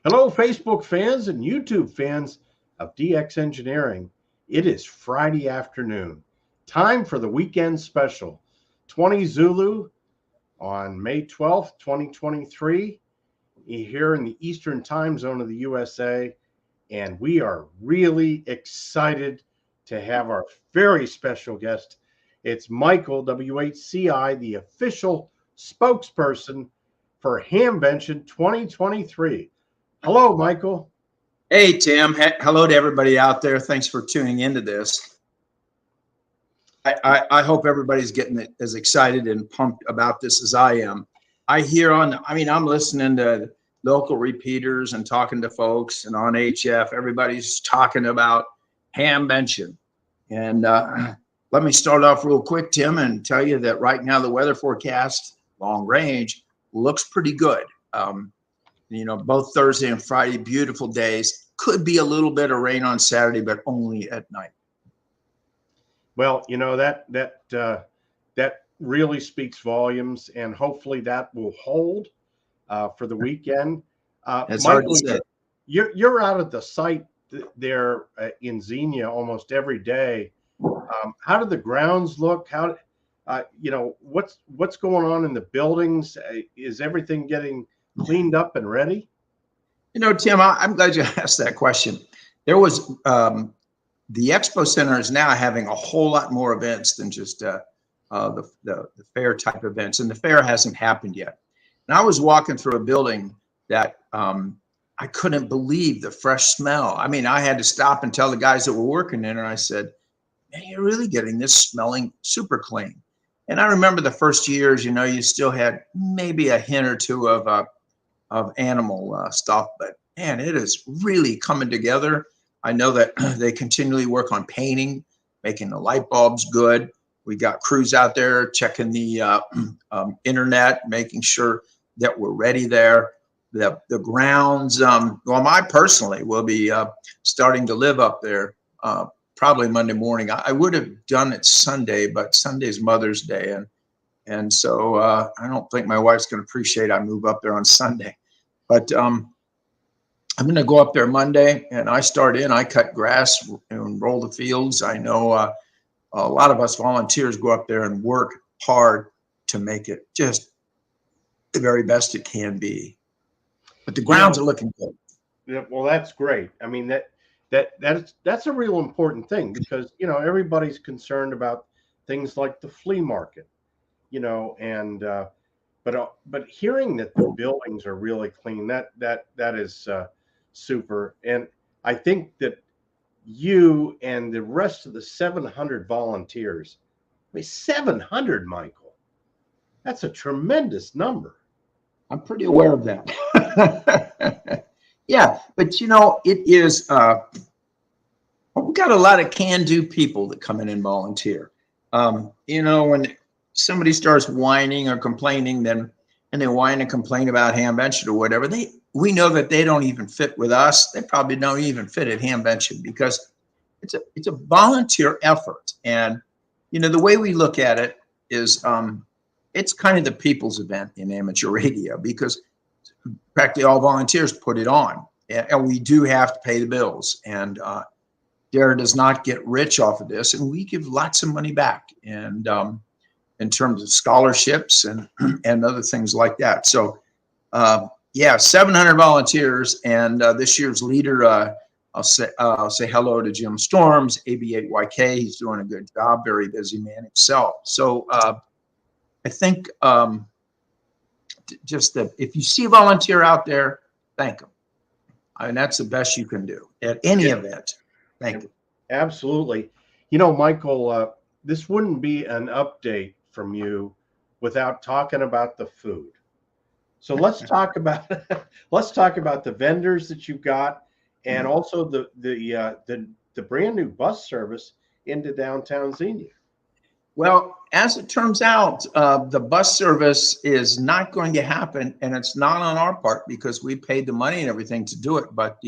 Hello, Facebook fans and YouTube fans of DX Engineering. It is Friday afternoon. Time for the weekend special. 20 Zulu on May 12th, 2023, here in the Eastern time zone of the USA. And we are really excited to have our very special guest. It's Michael, W8CI, the official spokesperson for Hamvention 2023. Hello, Michael. Hey, Tim. Hello to everybody out there. Thanks for tuning into this. I hope everybody's getting as excited and pumped about this as I am. I'm listening to local repeaters and talking to folks, and on HF, everybody's talking about Hamvention. And let me start off real quick, Tim, and tell you that right now the weather forecast, long range, looks pretty good. Both Thursday and Friday, beautiful days. Could be a little bit of rain on Saturday, but only at night. Well, that really speaks volumes, and hopefully that will hold for the weekend. Michael, you're out at the site there in Xenia almost every day. How do the grounds look? What's going on in the buildings? Is everything getting cleaned up and ready? Tim, I'm glad you asked that question. There was the Expo Center is now having a whole lot more events than just the fair type events, and the fair hasn't happened yet. And I was walking through a building that I couldn't believe the fresh smell. I mean, I had to stop and tell the guys that were working in, and I said, "Man, you're really getting this smelling super clean." And I remember the first years, you still had maybe a hint or two of animal stuff, but man, it is really coming together. I know that they continually work on painting, making the light bulbs good. We got crews out there checking the internet, making sure that we're ready there. The grounds, I personally will be starting to live up there probably Monday morning. I would have done it Sunday, but Sunday's Mother's Day, and so I don't think my wife's going to appreciate I move up there on Sunday. But I'm going to go up there Monday, and I cut grass and roll the fields. I know a lot of us volunteers go up there and work hard to make it just the very best it can be. But the grounds are looking good. Yeah, well, that's great. I mean, that's a real important thing, because everybody's concerned about things like the flea market, and but hearing that the buildings are really clean, that is super. And I think that you and the rest of the 700 volunteers, 700, Michael, that's a tremendous number. I'm pretty aware of that. Yeah, but it is. We've got a lot of can-do people that come in and volunteer. When somebody starts whining or complaining, and they whine and complain about Hamvention or whatever, we know that they don't even fit with us. They probably don't even fit at Hamvention, because it's a volunteer effort. And the way we look at it is it's kind of the people's event in amateur radio, because practically all volunteers put it on, and we do have to pay the bills. And Dare does not get rich off of this, and we give lots of money back, and in terms of scholarships and other things like that. So 700 volunteers, and this year's leader, I'll say hello to Jim Storms, W8CI. He's doing a good job, very busy man himself. So I think just that if you see a volunteer out there, thank them. I mean, that's the best you can do at any event. Thank you. Absolutely. Michael, this wouldn't be an update from you without talking about the food. So let's talk about the vendors that you've got, and also the brand new bus service into downtown Xenia. Well, as it turns out, the bus service is not going to happen, and it's not on our part because we paid the money and everything to do it. But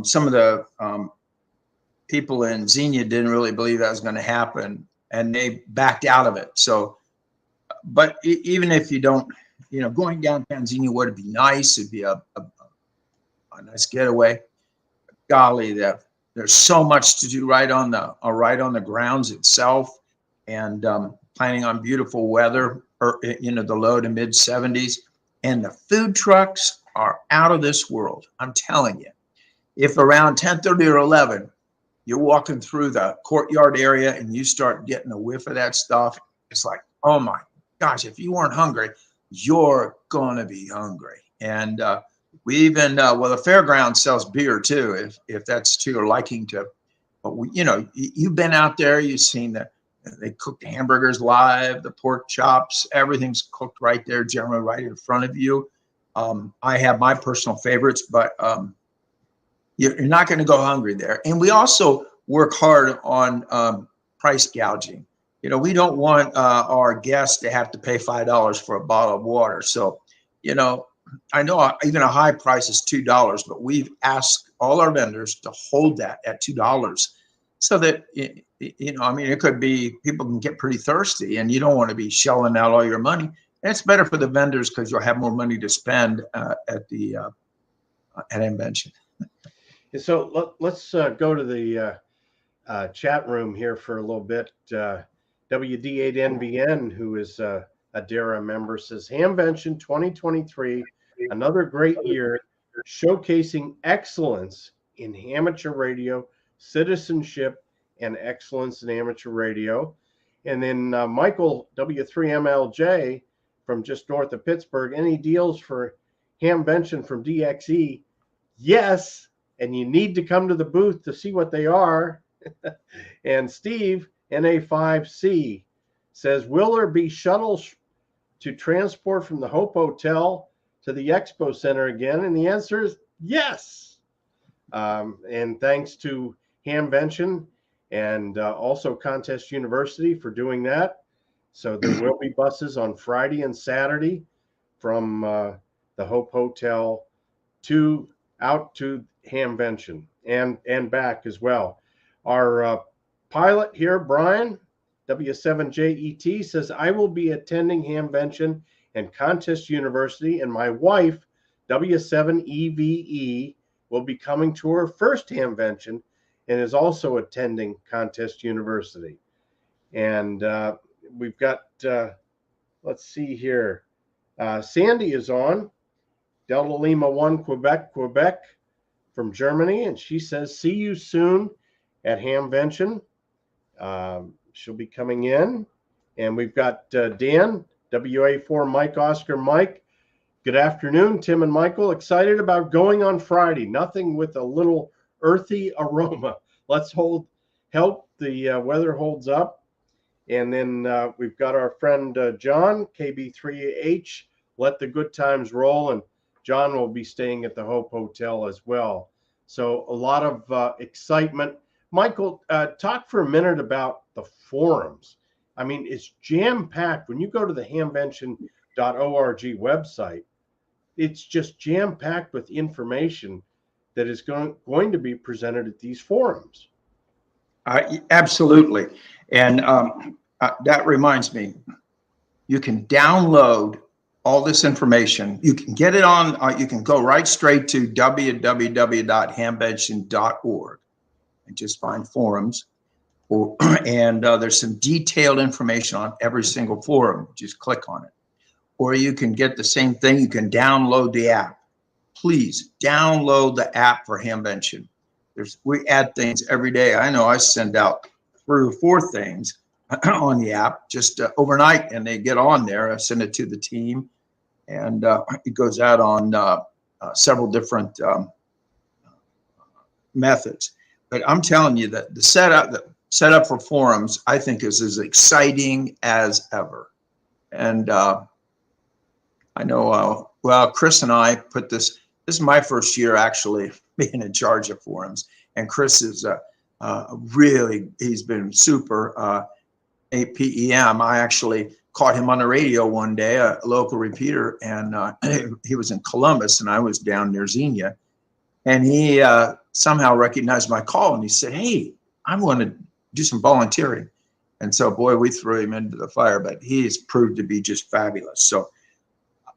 some of the people in Xenia didn't really believe that was going to happen, and they backed out of it. So, but even if you don't, going downtown Xenia would be nice. It'd be a a nice getaway. Golly, there's so much to do right on the grounds itself, and planning on beautiful weather, or, the low to mid 70s, and the food trucks are out of this world. I'm telling you, if around 10:30 or 11, you're walking through the courtyard area and you start getting a whiff of that stuff, it's like, oh my gosh, if you weren't hungry, you're gonna be hungry. And we even, the fairground sells beer too, if that's to your liking to. But you've been out there, you've seen they cook the hamburgers live, the pork chops, everything's cooked right there, generally right in front of you. I have my personal favorites, but you're not going to go hungry there. And we also work hard on price gouging. We don't want our guests to have to pay $5 for a bottle of water. So, I know even a high price is $2, but we've asked all our vendors to hold that at $2 so that, it could be people can get pretty thirsty and you don't want to be shelling out all your money. And it's better for the vendors because you'll have more money to spend at Hamvention. So let's go to the chat room here for a little bit. WD8NBN, who is a DARA member, says Hamvention 2023, another great year showcasing excellence in amateur radio, citizenship, and excellence in amateur radio. And then Michael W3MLJ from just north of Pittsburgh, any deals for Hamvention from DXE? Yes, and you need to come to the booth to see what they are. And Steve, NA5C, says, will there be shuttles to transport from the Hope Hotel to the Expo Center again? And the answer is yes. And thanks to Hamvention and also Contest University for doing that. So there will be buses on Friday and Saturday from the Hope Hotel out to Hamvention and back as well. Our pilot here, Brian, W7JET, says, I will be attending Hamvention and Contest University, and my wife, W7EVE, will be coming to her first Hamvention and is also attending Contest University. And we've got, let's see here, Sandy is on, Delta Lima 1, Quebec from Germany, and she says, see you soon at Hamvention. She'll be coming in. And we've got Dan, WA4 Mike Oscar Mike. Good afternoon, Tim and Michael. Excited about going on Friday. Nothing with a little earthy aroma. Let's help the weather holds up. And then we've got our friend John, KB3H, let the good times roll. And John will be staying at the Hope Hotel as well. So a lot of excitement. Michael, talk for a minute about the forums. I mean, it's jam-packed. When you go to the hamvention.org website, it's just jam-packed with information that is going to be presented at these forums. Absolutely. And that reminds me, you can download all this information. You can get it on, you can go right straight to www.hamvention.org and just find forums. And there's some detailed information on every single forum. Just click on it. Or you can get the same thing. You can download the app. Please download the app for Hamvention. We add things every day. I know I send out 3 or 4 things on the app just overnight, and they get on there. I send it to the team, and it goes out on several different methods. But I'm telling you that the setup for forums, I think, is as exciting as ever. And I know, well, Chris and I put this is my first year actually being in charge of forums. And Chris is really, he's been super APEM. I actually caught him on the radio one day, a local repeater, and he was in Columbus and I was down near Xenia. And he somehow recognized my call and he said, hey, I want to do some volunteering. And so, boy, we threw him into the fire, but he's proved to be just fabulous. So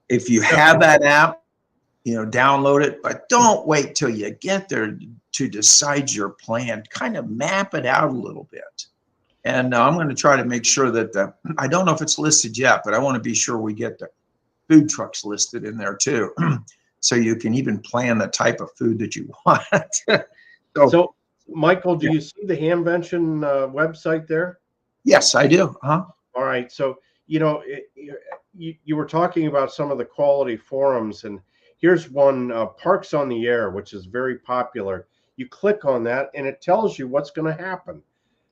if you have that app, download it, but don't wait till you get there to decide your plan. Kind of map it out a little bit. And I'm going to try to make sure that I don't know if it's listed yet, but I want to be sure we get the food trucks listed in there too. So you can even plan the type of food that you want. So Michael, do you see the Hamvention website there? Yes, I do. All right. So, you were talking about some of the quality forums, and here's one, Parks on the Air, which is very popular. You click on that and it tells you what's going to happen.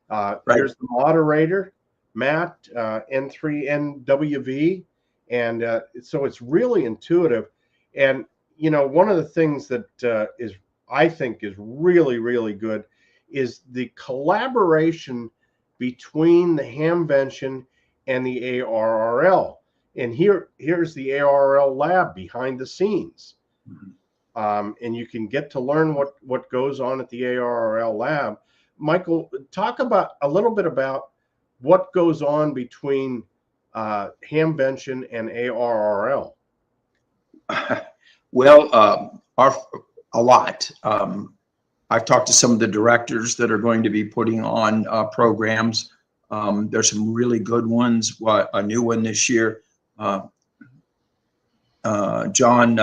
Right. Here's the moderator, Matt, N3NWV. And so it's really intuitive. And, one of the things that I think is really, really good is the collaboration between the Hamvention and the ARRL. And here's the ARRL lab behind the scenes. And you can get to learn what goes on at the ARRL lab. Michael, talk a little bit about what goes on between Hamvention and ARRL. Well, a lot. I've talked to some of the directors that are going to be putting on programs. There's some really good ones. A new one this year, John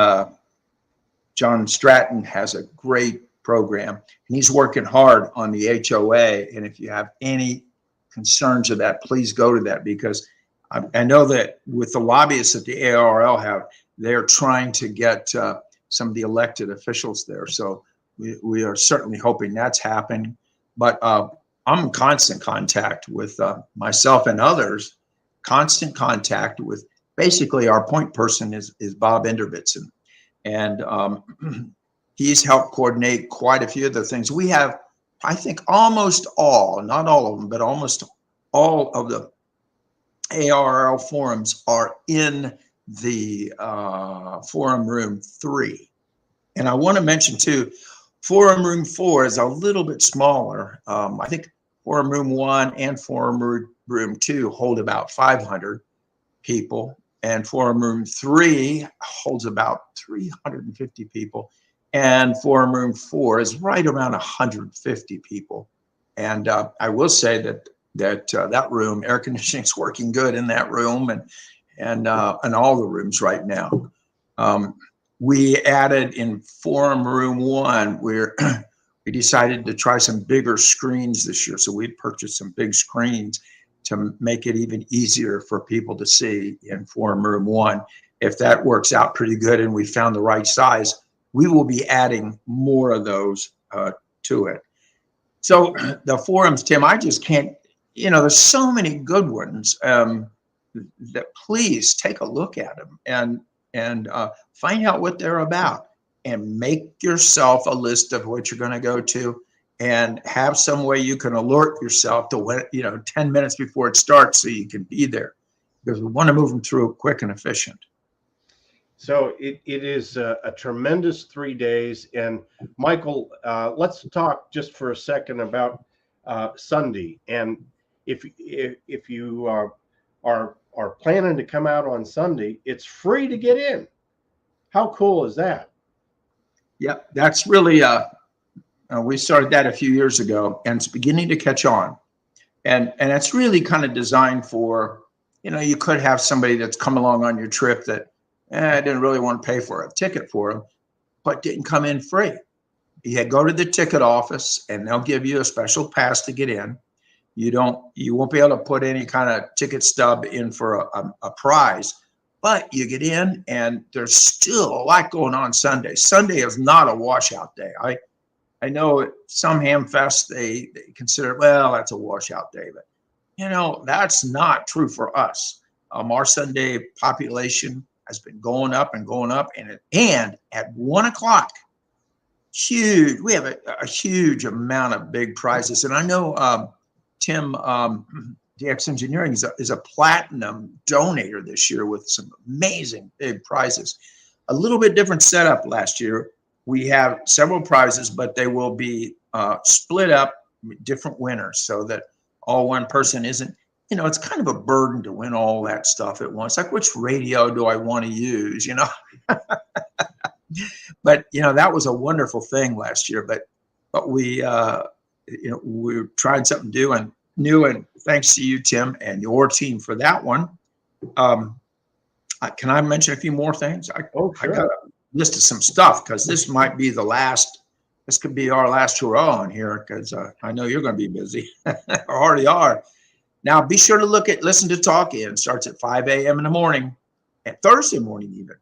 Stratton has a great program, and he's working hard on the HOA. And if you have any concerns of that, please go to that, because I know that with the lobbyists that the ARRL have, they're trying to get some of the elected officials there. So we are certainly hoping that's happening. But I'm in constant contact with myself and others, constant contact with basically our point person is Bob Endervitson. And he's helped coordinate quite a few of the things. We have, I think, almost all, not all of them, but almost all of the ARRL forums are in the forum room 3. And I want to mention too, forum room 4 is a little bit smaller. I think forum room 1 and forum room 2 hold about 500 people, and forum room 3 holds about 350 people, and forum room 4 is right around 150 people. And I will say that room, air conditioning is working good in that room, and all the rooms right now. We added in forum room 1 where we decided to try some bigger screens this year. So we purchased some big screens to make it even easier for people to see in forum room 1. If that works out pretty good and we found the right size, we will be adding more of those to it. So the forums, Tim, I just can't, there's so many good ones that please take a look at them and find out what they're about, and make yourself a list of what you're going to go to, and have some way you can alert yourself to when, 10 minutes before it starts, so you can be there, because we want to move them through quick and efficient. So it is a tremendous 3 days. And Michael, let's talk just for a second about Sunday. And if you are planning to come out on Sunday, it's free to get in. How cool is that? Yeah, that's really we started that a few years ago, and it's beginning to catch on. And it's really kind of designed for, you could have somebody that's come along on your trip that didn't really want to pay for a ticket for them, but didn't come in free. You go to the ticket office and they'll give you a special pass to get in. You won't be able to put any kind of ticket stub in for a prize, but you get in, and there's still a lot going on Sunday. Sunday is not a washout day. I know some ham fests, they consider, well, that's a washout day, but that's not true for us. Our Sunday population has been going up and going up, and at 1 o'clock, huge. We have a huge amount of big prizes, and I know Tim, DX Engineering is a platinum donator this year with some amazing big prizes. A little bit different setup last year. We have several prizes, but they will be split up with different winners, so that all one person isn't, it's kind of a burden to win all that stuff at once. Like, which radio do I want to use, But that was a wonderful thing last year. But we we're trying something new, and thanks to you, Tim, and your team for that one. Can I mention a few more things? Sure. I got a list of some stuff, because this might be the last. This could be our last hurrah on here, because I know you're going to be busy. Or already are. Now, be sure to listen to Talk In. It starts at 5 a.m. in the morning, and Thursday morning even.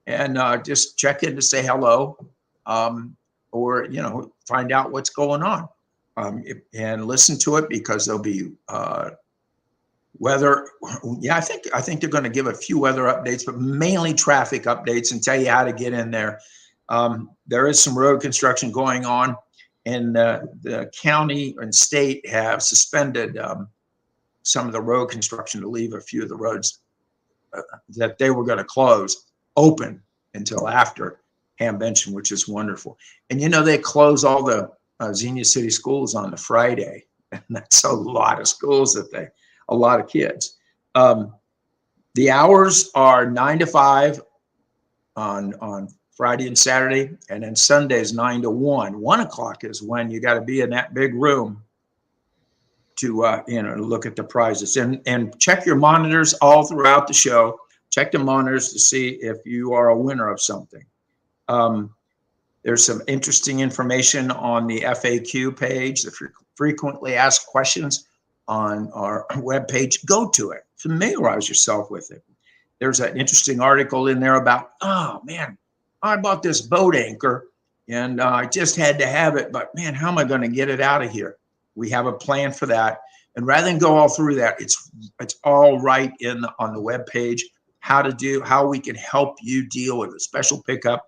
And just check in to say hello, or find out what's going on, and listen to it, because there'll be weather. Yeah, I think they're going to give a few weather updates, but mainly traffic updates, and tell you how to get in there. There is some road construction going on, and the county and state have suspended some of the road construction to leave a few of the roads that they were going to close open until after Hamvention, which is wonderful. And they close all the Xenia City schools on the Friday, and that's a lot of schools a lot of kids. The hours are 9 to 5 on Friday and Saturday, and then Sundays 9 to 1. 1 o'clock is when you got to be in that big room to look at the prizes, and check your monitors all throughout the show. Check the monitors to see if you are a winner of something. There's some interesting information on the FAQ page, the frequently asked questions on our webpage. Go to it, familiarize yourself with it. There's an interesting article in there about, oh man, I bought this boat anchor and I just had to have it, but man, how am I going to get it out of here? We have a plan for that. And rather than go all through that, it's all right on the webpage, how we can help you deal with a special pickup,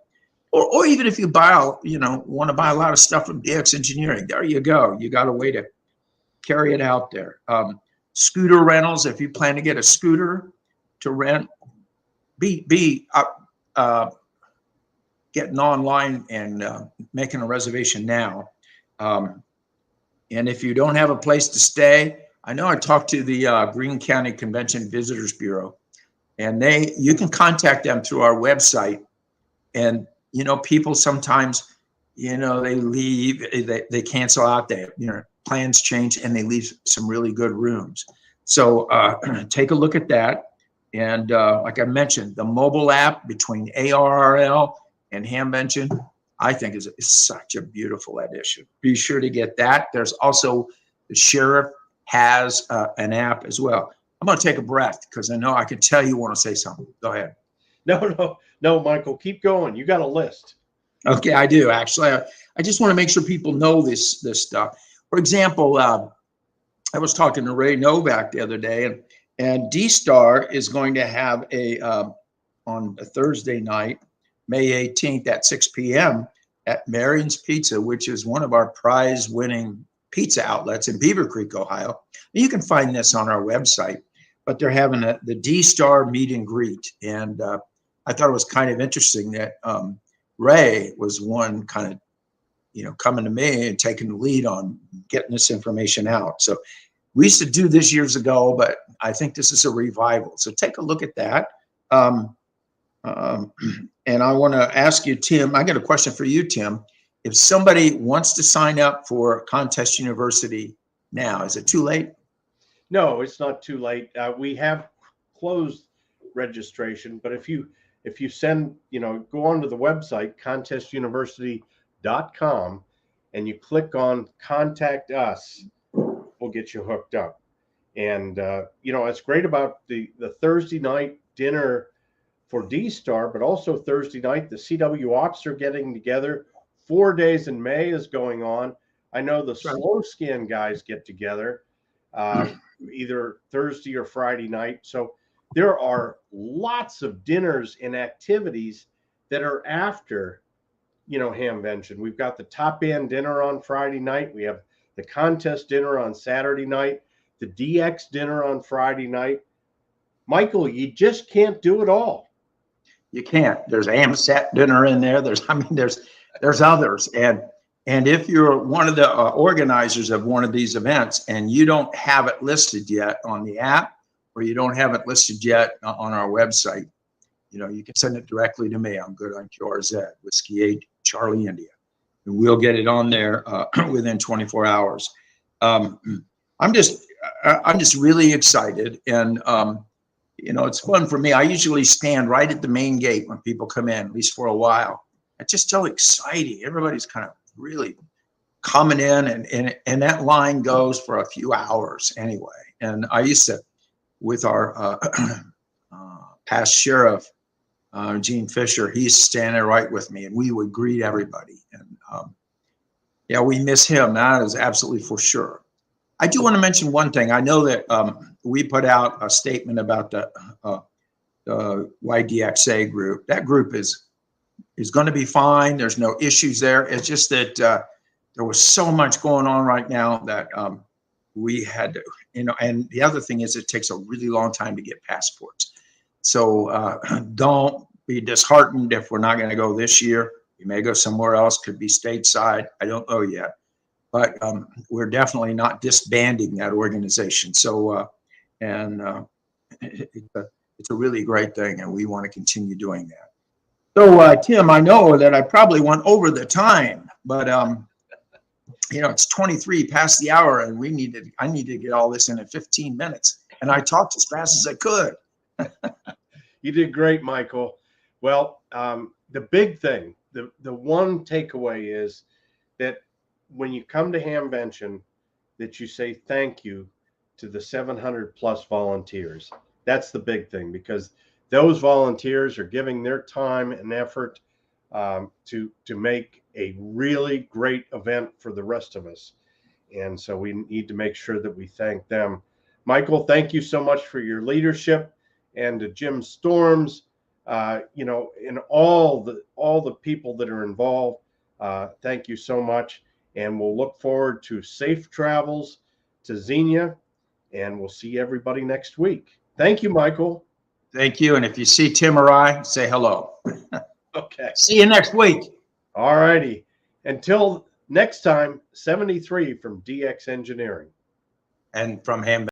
or even if you want to buy a lot of stuff from DX Engineering, there you go. You got a way to carry it out there. Scooter rentals, if you plan to get a scooter to rent, be getting online and making a reservation now. And if you don't have a place to stay, I know I talked to the Greene County Convention Visitors Bureau, and you can contact them through our website. And people sometimes, they leave, they cancel out, plans change, and they leave some really good rooms. So take a look at that. And like I mentioned, the mobile app between ARRL and Hamvention, I think is such a beautiful addition. Be sure to get that. There's also, the sheriff has an app as well. I'm going to take a breath, because I know I can tell you want to say something. Go ahead. No, Michael, keep going. You got a list. Okay, I do actually. I just want to make sure people know this stuff. For example, I was talking to Ray Novak the other day, and D-Star is going to have on a Thursday night, May 18th at 6 p.m. at Marion's Pizza, which is one of our prize-winning pizza outlets in Beaver Creek, Ohio. You can find this on our website, but they're having the D-Star meet and greet. And I thought it was kind of interesting that Ray was one kind of, coming to me and taking the lead on getting this information out. So we used to do this years ago, but I think this is a revival. So take a look at that. And I want to ask you, Tim, I got a question for you, Tim. If somebody wants to sign up for Contest University now, is it too late? No, it's not too late. We have closed registration, but if you send, go onto the website, contestuniversity.com, and you click on Contact Us, we'll get you hooked up. And, it's great about the Thursday night dinner for D-Star, but also Thursday night, the CW Ops are getting together. 4 days in May is going on. I know the Slow Scan guys get together either Thursday or Friday night. So there are lots of dinners and activities that are after, Hamvention. We've got the Top Band dinner on Friday night. We have the contest dinner on Saturday night, the DX dinner on Friday night. Michael, you just can't do it all. You can't. There's AMSAT dinner in there. There's others. And if you're one of the organizers of one of these events and you don't have it listed yet on the app, or you don't have it listed yet on our website, you can send it directly to me. I'm good on QRZ, Whiskey 8 Charlie India, and we'll get it on there within 24 hours. I'm just really excited, and it's fun for me. I usually stand right at the main gate when people come in, at least for a while. It's just so exciting. Everybody's kind of really coming in, and that line goes for a few hours anyway. And I used to, with our past sheriff, Gene Fisher, he's standing right with me, and we would greet everybody. And yeah, we miss him. That is absolutely for sure. I do want to mention one thing. I know that we put out a statement about the YDXA group. That group is going to be fine. There's no issues there. It's just that there was so much going on right now that we had to, and the other thing is it takes a really long time to get passports. So don't be disheartened if we're not going to go this year. You may go somewhere else, could be stateside. I don't know yet. But we're definitely not disbanding that organization. So, it's a really great thing, and we want to continue doing that. So, Tim, I know that I probably went over the time, but it's 23 past the hour, and I need to get all this in 15 minutes. And I talked as fast as I could. You did great, Michael. Well, the big thing, the one takeaway is that when you come to Hamvention, that you say thank you to the 700 plus volunteers. That's the big thing, because those volunteers are giving their time and effort to make a really great event for the rest of us. And so we need to make sure that we thank them. Michael, thank you so much for your leadership, and to Jim Storms, and all the people that are involved. Thank you so much. And we'll look forward to safe travels to Xenia, and we'll see everybody next week. Thank you, Michael. Thank you. And if you see Tim or I, say hello. Okay. See you next week. All righty. Until next time, 73 from DX Engineering. And from Hamvention.